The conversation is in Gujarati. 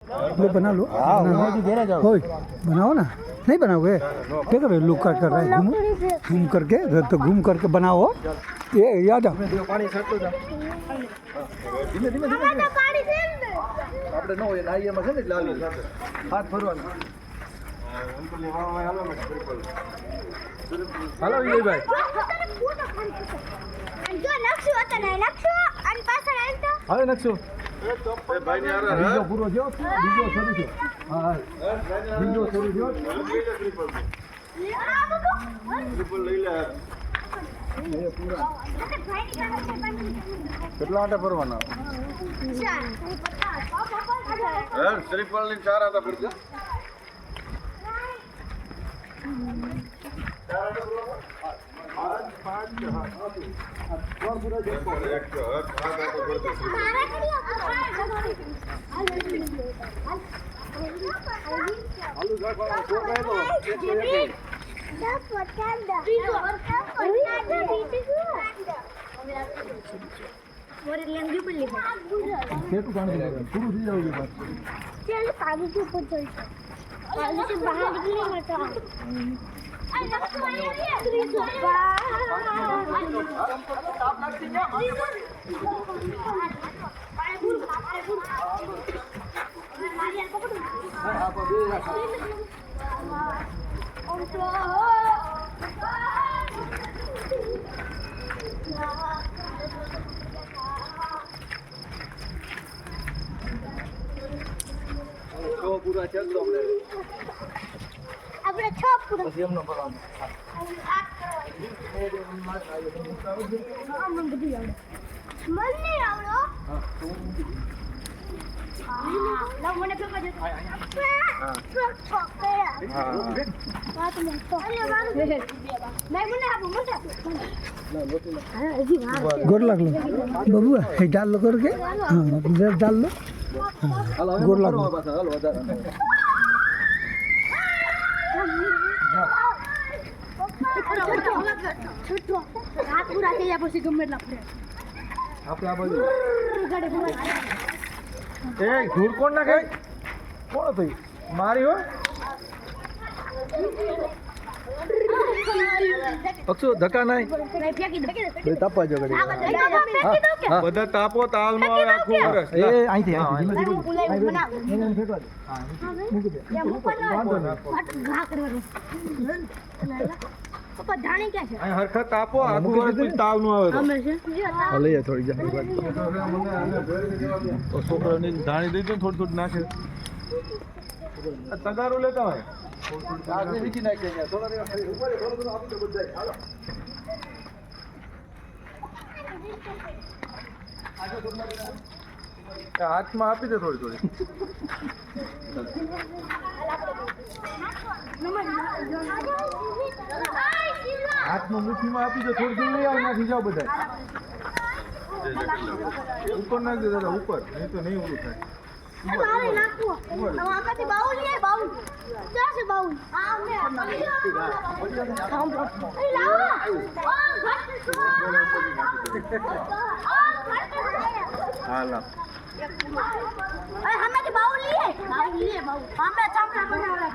लो बना लो होय बनाओ ना नहीं बनाओगे क्या कर रहे लोग कर रहा है घूम करके तो घूम करके बनाओ ये याद आ પાણી છાંટતો જા ધીમે ધીમે આપણે ન હોય નાઈયામાં છે ને લાલી હાથ ફરવાનો હાલો વિજયભાઈ જો નકશો હતો ને નકશો અને પાછળ આવતો હવે નકશો ભાઈ ને આરા બીજો પૂરો જો બીજો શરૂ છે હા બીજો શરૂ જો ટ્રિપલ લઈ લે કેટલા આટા ભરવાના ટ્રિપલ ની 4 આટા ભરજો बाहर निकलेगा तो પૂરા ચલતો આપણે છ પૂરા પછી એમનો ભરવાનો મને આવડો લાવ મને પેપર દે હા તમે તો અરે મારું નહીં મને આપો મને गोर लग लो बबुआ हे डाल लो करके हाँ इधर डाल लो गोर लग लो હાલો વધારે હાથ પૂરા થઈ જાય પછી ગમે એટલા ફરે આપણે આ બાજુ એ ધૂળ કોણ નાખે કોણ થઈ મારી હો અક્ષુ ધક્કા નહીં તાપવા જો ઘડી બધા તાપો તાવ નો આવે આખું વર્ષ એ અહીંથી હરખા તાપો આખું વર્ષ તાવ નો આવે લઈએ થોડી જા તો છોકરાની ધાણી દઈ દો થોડી થોડી નાખે તગારું લેતા હોય આગળ વીખી નાખીએ થોડા દિવસ થોડું આપી દો બધા હાલો હાથમાં આપી દે થોડી થોડી હાથમાં મુઠ્ઠીમાં આપી દો થોડી થોડી લઈ આવો નાખી જાઓ બધા ઉપર નાખી દે દાદા ઉપર નહીં તો નહીં ઓલું થાય મારે નાખવો આમાંથી બાઉલ લે બાઉલ ક્યાં છે બાઉલ આ મે અરે લાવો હા લા અરે હમે કે બાઉલ લીએ બાઉલ હમે ચામડા બનાવડા